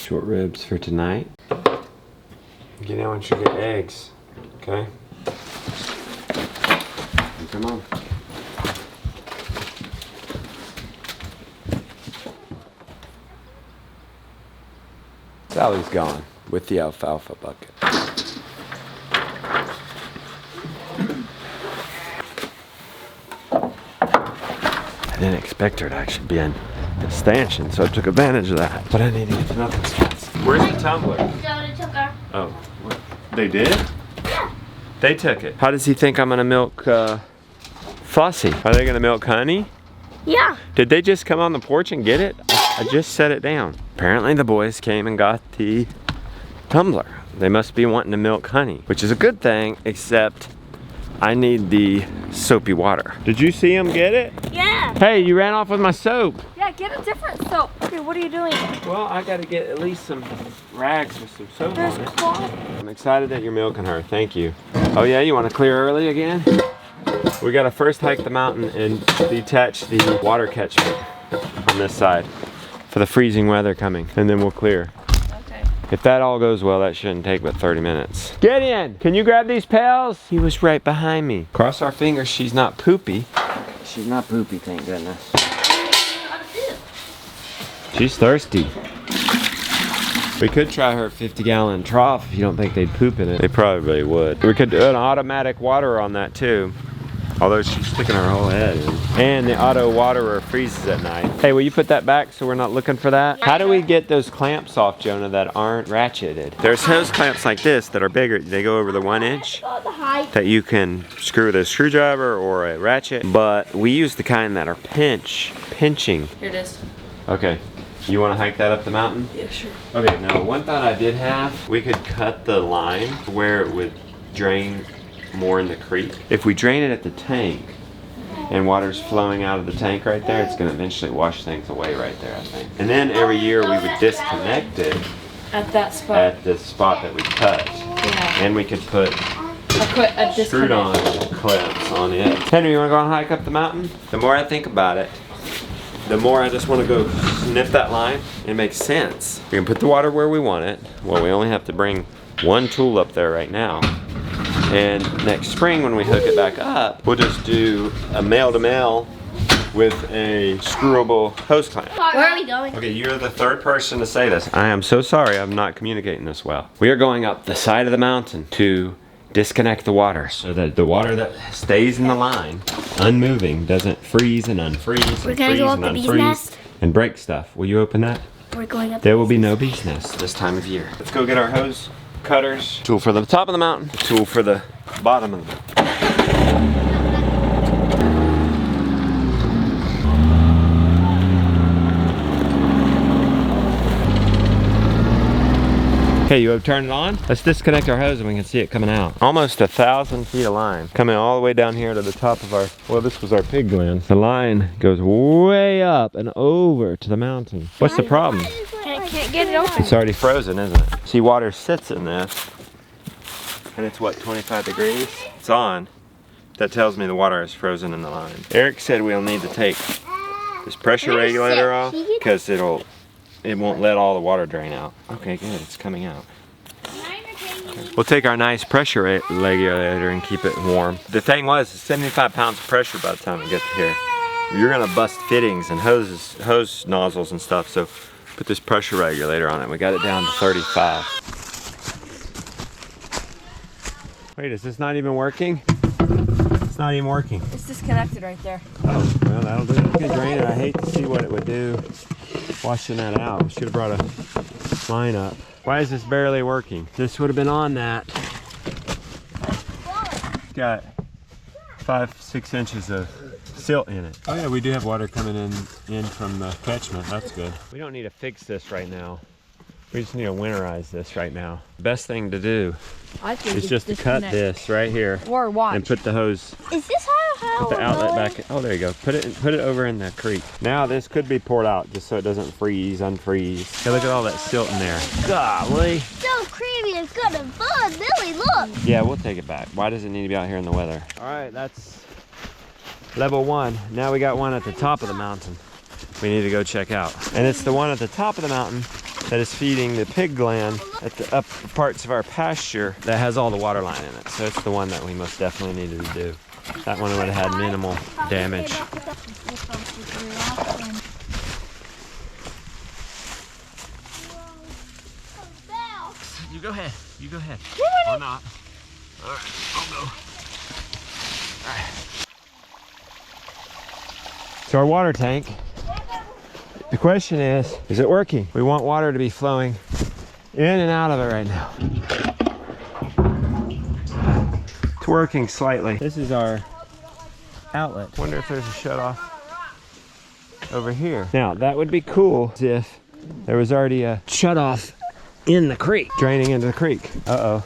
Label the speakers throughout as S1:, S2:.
S1: Short ribs for tonight. Get in once you get eggs, okay? Come on. Sally's gone with the alfalfa bucket. I didn't expect her to actually be in the stanchion, so I took advantage of that. But I need to get to nothing spots. Where's the tumbler?
S2: Jonah took her.
S1: Oh, what? They did? Yeah. They took it. How does he think I'm gonna milk Flossie? Are they gonna milk Honey?
S2: Yeah.
S1: Did they just come on the porch and get it? I just set it down. Apparently the boys came and got the tumbler. They must be wanting to milk Honey, which is a good thing, except I need the soapy water. Did you see him get it?
S2: Yeah.
S1: Hey, you ran off with my soap.
S2: Yeah, get a different soap. Okay, what are you doing?
S1: Well, I gotta get at least some rags with some soap
S2: There's
S1: on it.
S2: cloth.
S1: I'm excited that you're milking her. Thank you. Oh yeah, you want to clear early again? We gotta first hike the mountain and detach the water catchment on this side for the freezing weather coming, and then we'll clear.
S2: Okay.
S1: If that all goes well, that shouldn't take but 30 minutes. Gideon, can you grab these pails? He was right behind me. Cross our fingers she's not poopy. She's not poopy, thank goodness. She's thirsty. We could try her 50-gallon trough if you don't think they'd poop in it. They probably would. We could do an automatic waterer on that too. Although she's sticking her whole head in. And the auto waterer freezes at night. Hey, will you put that back so we're not looking for that? How do we get those clamps off, Jonah, that aren't ratcheted? There's hose clamps like this that are bigger. They go over the 1 inch that you can screw with a screwdriver or a ratchet. But we use the kind that are pinching.
S2: Here it is.
S1: Okay. You want to hike that up the mountain?
S2: Yeah, sure.
S1: Okay, now one thought I did have, we could cut the line where it would drain more in the creek. If we drain it at the tank and water's flowing out of the tank right there, it's going to eventually wash things away right there, I think. And then every year we would disconnect it
S2: At that spot.
S1: at the spot that we cut.
S2: Yeah.
S1: And we could put
S2: a
S1: screwed on clips on it. Henry, you want to go and hike up the mountain? The more I think about it, the more I just want to go sniff that line. It makes sense. We can put the water where we want it. Well, we only have to bring one tool up there right now. And next spring when we hook it back up, we'll just do a male-to-male with a screwable hose clamp.
S2: Where are we going?
S1: Okay, you're the third person to say this. I am so sorry I'm not communicating this well. We are going up the side of the mountain to disconnect the water so that the water that stays in the line, unmoving, doesn't freeze and unfreeze and freeze and unfreeze and break stuff. Will you open that?
S2: We're going up.
S1: There will be no bee's nest this time of year. Let's go get our hose cutters. Tool for the top of the mountain, tool for the bottom of the mountain. Okay, you have turned it on? Let's disconnect our hose and we can see it coming out. Almost 1,000 feet of line coming all the way down here to the top of our, well, this was our pig glen. The line goes way up and over to the mountain. What's the problem?
S2: Can't get it open.
S1: It's already frozen, isn't it? See, water sits in this and it's what, 25 degrees? It's on. That tells me the water is frozen in the line. Eric said we'll need to take this pressure regulator off because it won't let all the water drain out. Okay, good, it's coming out. Okay. We'll take our nice pressure regulator and keep it warm. The thing was, it's 75 pounds of pressure by the time we get to here. You're gonna bust fittings and hose nozzles and stuff, so put this pressure regulator on it. We got it down to 35. Wait, is this not even working? It's not even working.
S2: It's disconnected right there.
S1: Oh, well, that'll do it. You can drain it. I hate to see what it would do washing that out. We should have brought a line up. Why is this barely working? This would have been on that. Got 5-6 inches of silt in it. Oh yeah, we do have water coming in from the catchment. That's good. We don't need to fix this right now. We just need to winterize this right now. Best thing to do is just to cut this right here
S2: Or watch.
S1: and put the hose.
S2: Is this how
S1: Put the outlet back. Oh, there you go. Put it over in the creek. Now this could be poured out just so it doesn't unfreeze. Hey, look at all that silt in there. Golly.
S2: So creamy, it's gonna bud, Billy, look.
S1: Yeah, we'll take it back. Why does it need to be out here in the weather? All right, that's level 1. Now we got one at the top of the mountain we need to go check out. And it's the one at the top of the mountain that is feeding the pig gland at the upper parts of our pasture that has all the water line in it. So it's the one that we most definitely needed to do. That one would have had minimal damage. You go ahead. You go ahead. Or not. All right, I'll go. All right. So our water tank, the question is it working? We want water to be flowing in and out of it right now. It's working slightly. This is our outlet. Wonder if there's a shut off over here. Now that would be cool if there was already a shut off in the creek, draining into the creek. Uh-oh.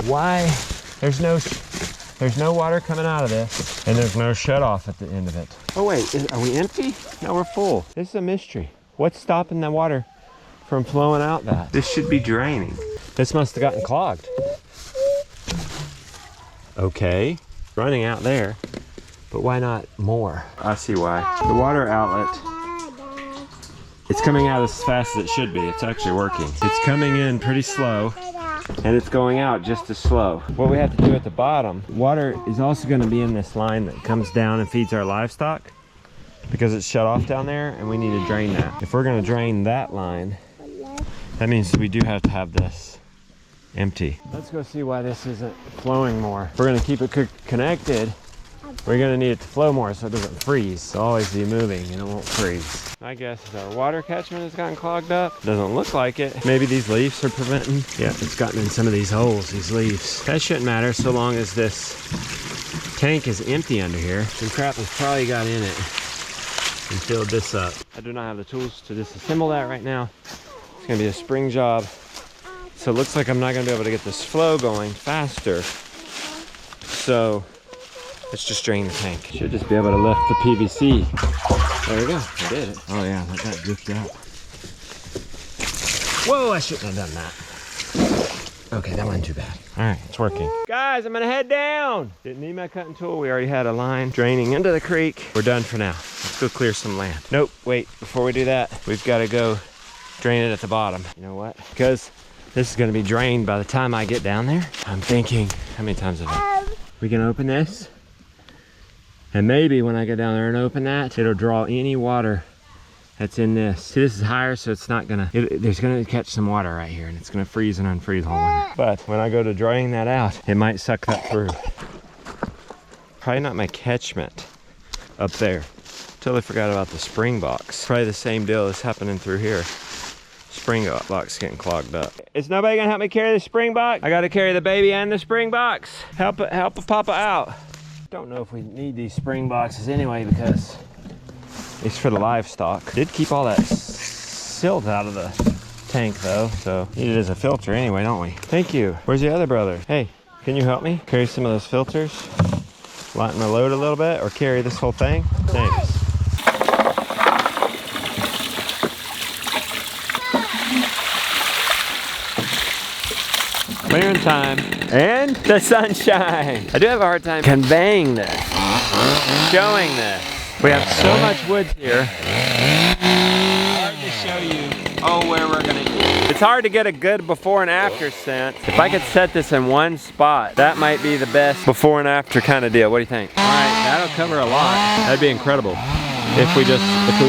S1: Why? There's no water coming out of this, and there's no shut off at the end of it. Oh wait, are we empty? No, we're full. This is a mystery. What's stopping the water from flowing out that? This should be draining. This must have gotten clogged. Okay, running out there, but why not more? I see why. The water outlet, it's coming out as fast as it should be. It's actually working. It's coming in pretty slow, and it's going out just as slow. What we have to do at the bottom, water is also going to be in this line that comes down and feeds our livestock because it's shut off down there, and we need to drain that. If we're going to drain that line, that means we do have to have this empty. Let's go see why this isn't flowing more. If we're going to keep it connected, we're going to need it to flow more so it doesn't freeze. It'll always be moving and it won't freeze. My guess is our water catchment has gotten clogged up. Doesn't look like it. Maybe these leaves are preventing. Yeah, it's gotten in some of these holes, these leaves. That shouldn't matter so long as this tank is empty under here. Some crap has probably got in it and filled this up. I do not have the tools to disassemble that right now. It's going to be a spring job. So it looks like I'm not going to be able to get this flow going faster. So let's just drain the tank. Should just be able to lift the PVC. There we go, I did it. Oh yeah, let that drift out. Whoa, I shouldn't have done that. Okay, that wasn't too bad. All right, it's working. Guys, I'm gonna head down. Didn't need my cutting tool. We already had a line draining into the creek. We're done for now. Let's go clear some land. Nope, wait, before we do that, we've gotta go drain it at the bottom. You know what? Because this is gonna be drained by the time I get down there. I'm thinking, how many times have we can open this? And maybe when I go down there and open that, it'll draw any water that's in this. See, this is higher, so it's not gonna, there's gonna catch some water right here, and it's gonna freeze and unfreeze all winter. But when I go to drain that out, it might suck that through. Probably not my catchment up there. Totally forgot about the spring box. Probably the same deal is happening through here. Spring box getting clogged up. Is nobody gonna help me carry the spring box? I gotta carry the baby and the spring box. Help Papa out. Don't know if we need these spring boxes anyway because it's for the livestock. Did keep all that silt out of the tank though, so need it as a filter anyway, don't we? Thank you. Where's the other brother? Hey, can you help me carry some of those filters? Lighten my load a little bit or carry this whole thing? Thanks. Clearing time and the sunshine. I do have a hard time conveying this, showing this. We have so much woods here. Hard to show you where we're gonna eat. It's hard to get a good before and after sense. If I could set this in one spot, that might be the best before and after kind of deal. What do you think? All right, that'll cover a lot. That'd be incredible if we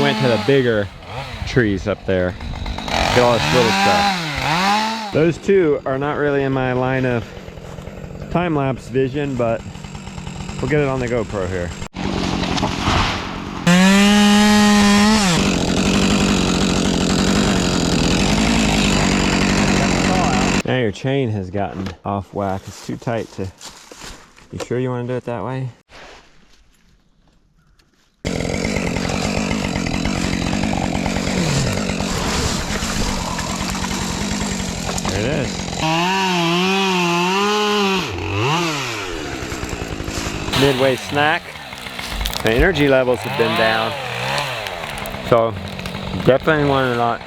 S1: went to the bigger trees up there. Get all this little stuff. Those two are not really in my line of time-lapse vision, but we'll get it on the GoPro here. Now your chain has gotten off whack. It's too tight to... You sure you want to do it that way? There it is. Midway snack. The energy levels have been down. So definitely want to not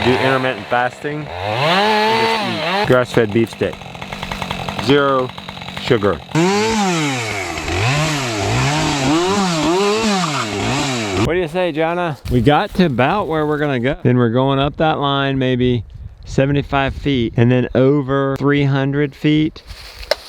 S1: do intermittent fasting. Just eat grass-fed beef steak. 0 sugar. What What do you say, Jonna? We got to about where we're gonna go. Then we're going up that line maybe 75 feet and then over 300 feet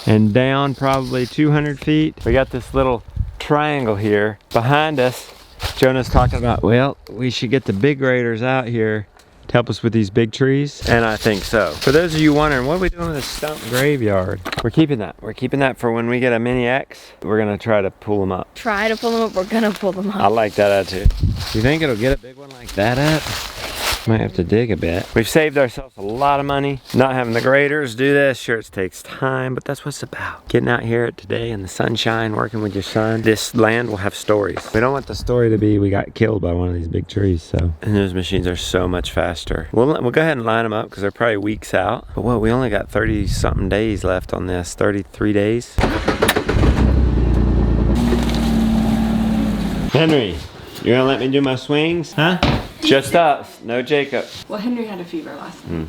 S1: and down probably 200 feet. We got this little triangle here behind us. Jonah's talking about, well, we should get the big graders out here to help us with these big trees. And I think so. For those of you wondering, what are we doing with this stump graveyard? We're keeping that. We're keeping that for when we get a mini X. We're gonna try to pull them up.
S2: Try to pull them up. We're gonna pull them up.
S1: I like that attitude. You think it'll get a big one like that up? Might have to dig a bit. We've saved ourselves a lot of money not having the graders do this. Sure, it takes time, but that's what it's about. Getting out here today in the sunshine, working with your son. This land will have stories. We don't want the story to be we got killed by one of these big trees, so. And those machines are so much faster. We'll go ahead and line them up because they're probably weeks out. But what, we only got 30 something days left on this, 33 days. Henry, you gonna let me do my swings, huh? Just us, no Jacob.
S3: Well, Henry had a fever last night.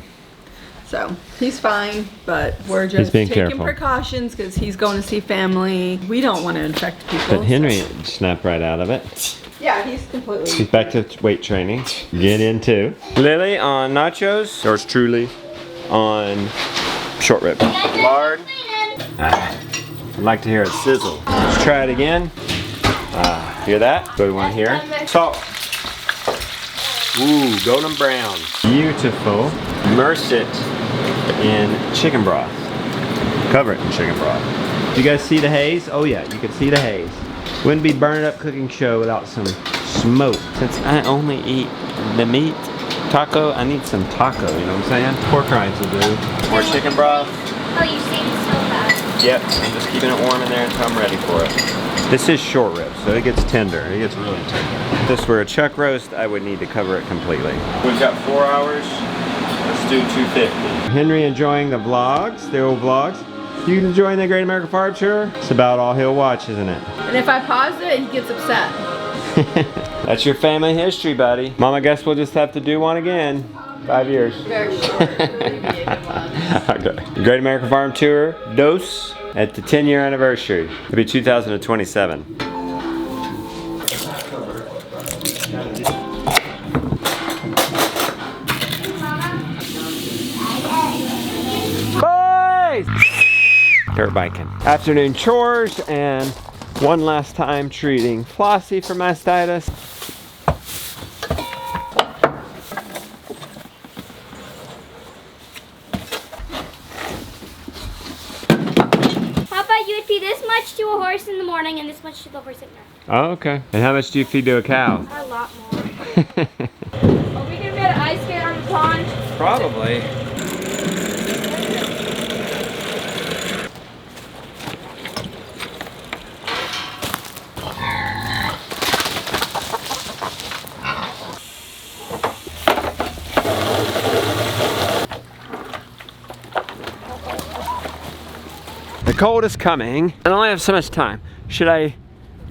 S3: So he's fine, but we're just
S1: being
S3: taking
S1: careful.
S3: Precautions because he's going to see family. We don't want to infect people.
S1: But Henry snapped right out of it.
S3: Yeah, he's completely.
S1: He's back to weight training. Get in too. Lily on nachos. Yours truly on short rib. Lard. I'd like to hear it sizzle. Let's try it again. Hear that? Good one here. Salt. Ooh, golden brown. Beautiful. Immerse it in chicken broth. Cover it in chicken broth. Do you guys see the haze? Oh yeah, you can see the haze. Wouldn't be burning up cooking show without some smoke. Since I only eat the meat taco, I need some taco, you know what I'm saying? Pork rinds will do. More chicken broth.
S2: Oh, you saved it so fast.
S1: Yep, I'm just keeping it warm in there until I'm ready for it. This is short rib, so it gets tender. It gets really tender. If this were a chuck roast, I would need to cover it completely. We've got 4 hours. Let's do 250. Henry enjoying the vlogs, the old vlogs. You enjoying the Great American Farm Tour? It's about all he'll watch, isn't it?
S3: And if I pause it, he gets upset.
S1: That's your family history, buddy. Mom, I guess we'll just have to do one again. 5 years.
S3: Very short.
S1: Okay. The Great American Farm Tour, Dos, at the 10-year anniversary. It'll be 2027. Boys! Dirt biking. Afternoon chores and one last time treating Flossie for mastitis.
S2: You would feed this much to a horse in the morning and this much to the horse at night.
S1: Oh, okay. And how much do you feed to a cow?
S2: A lot more.
S3: Are we gonna be able to ice skate on the pond?
S1: Probably. The cold is coming, and I only have so much time. Should I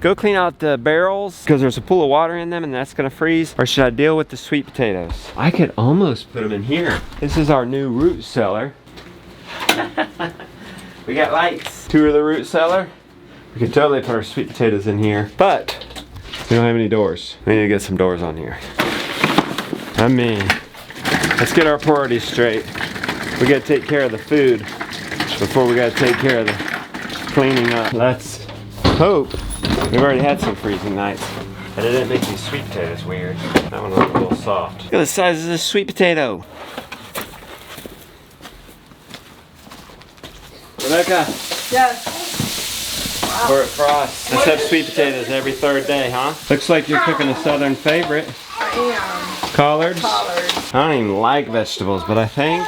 S1: go clean out the barrels because there's a pool of water in them and that's gonna freeze? Or should I deal with the sweet potatoes? I could almost put them in here. This is our new root cellar. We got lights. Tour of the root cellar. We could totally put our sweet potatoes in here, but we don't have any doors. We need to get some doors on here. I mean, let's get our priorities straight. We gotta take care of the food before we gotta take care of the cleaning up. Let's hope. We've already had some freezing nights, and it didn't make these sweet potatoes weird. That one looked a little soft. Look at the size of this sweet potato. Rebecca.
S3: Yes.
S1: Pour it for us. Let's have sweet potatoes every third day, huh? Looks like you're cooking a southern favorite.
S3: I am.
S1: Collards?
S3: Collards.
S1: I don't even like vegetables, but I think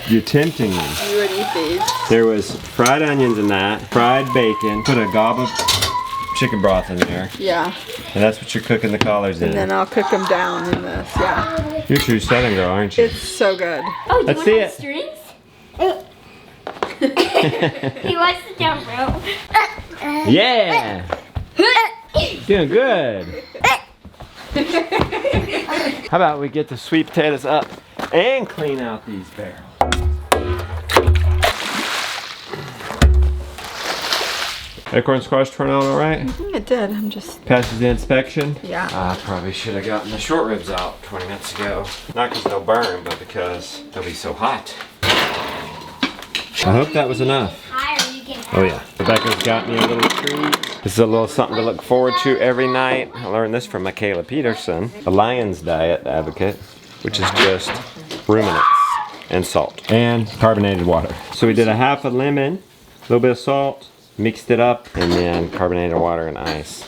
S1: you're tempting me.
S3: You would eat these.
S1: There was fried onions in that, fried bacon, put a gob of chicken broth in there,
S3: Yeah.
S1: and that's what you're cooking the collards in.
S3: And then I'll cook them down in this. Yeah.
S1: You're a true southern girl, aren't you?
S3: It's so good.
S2: Oh, do
S1: Let's
S2: you
S1: see
S2: want
S1: it.
S2: strings? He wants to jump rope.
S1: Yeah! Doing good. How about we get the sweet potatoes up and clean out these barrels? Acorn squash turned out all right?
S3: It did. I'm just.
S1: Passes the inspection?
S3: Yeah.
S1: I probably should have gotten the short ribs out 20 minutes ago. Not because they'll burn, but because they'll be so hot. I hope that was enough. Oh yeah. Rebecca's got me a little treat. This is a little something to look forward to every night. I learned this from Michaela Peterson, the Lion's Diet advocate, which is just ruminants and salt and carbonated water. So we did a half a lemon, a little bit of salt, mixed it up, and then carbonated water and ice.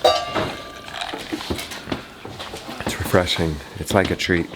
S1: It's refreshing. It's like a treat.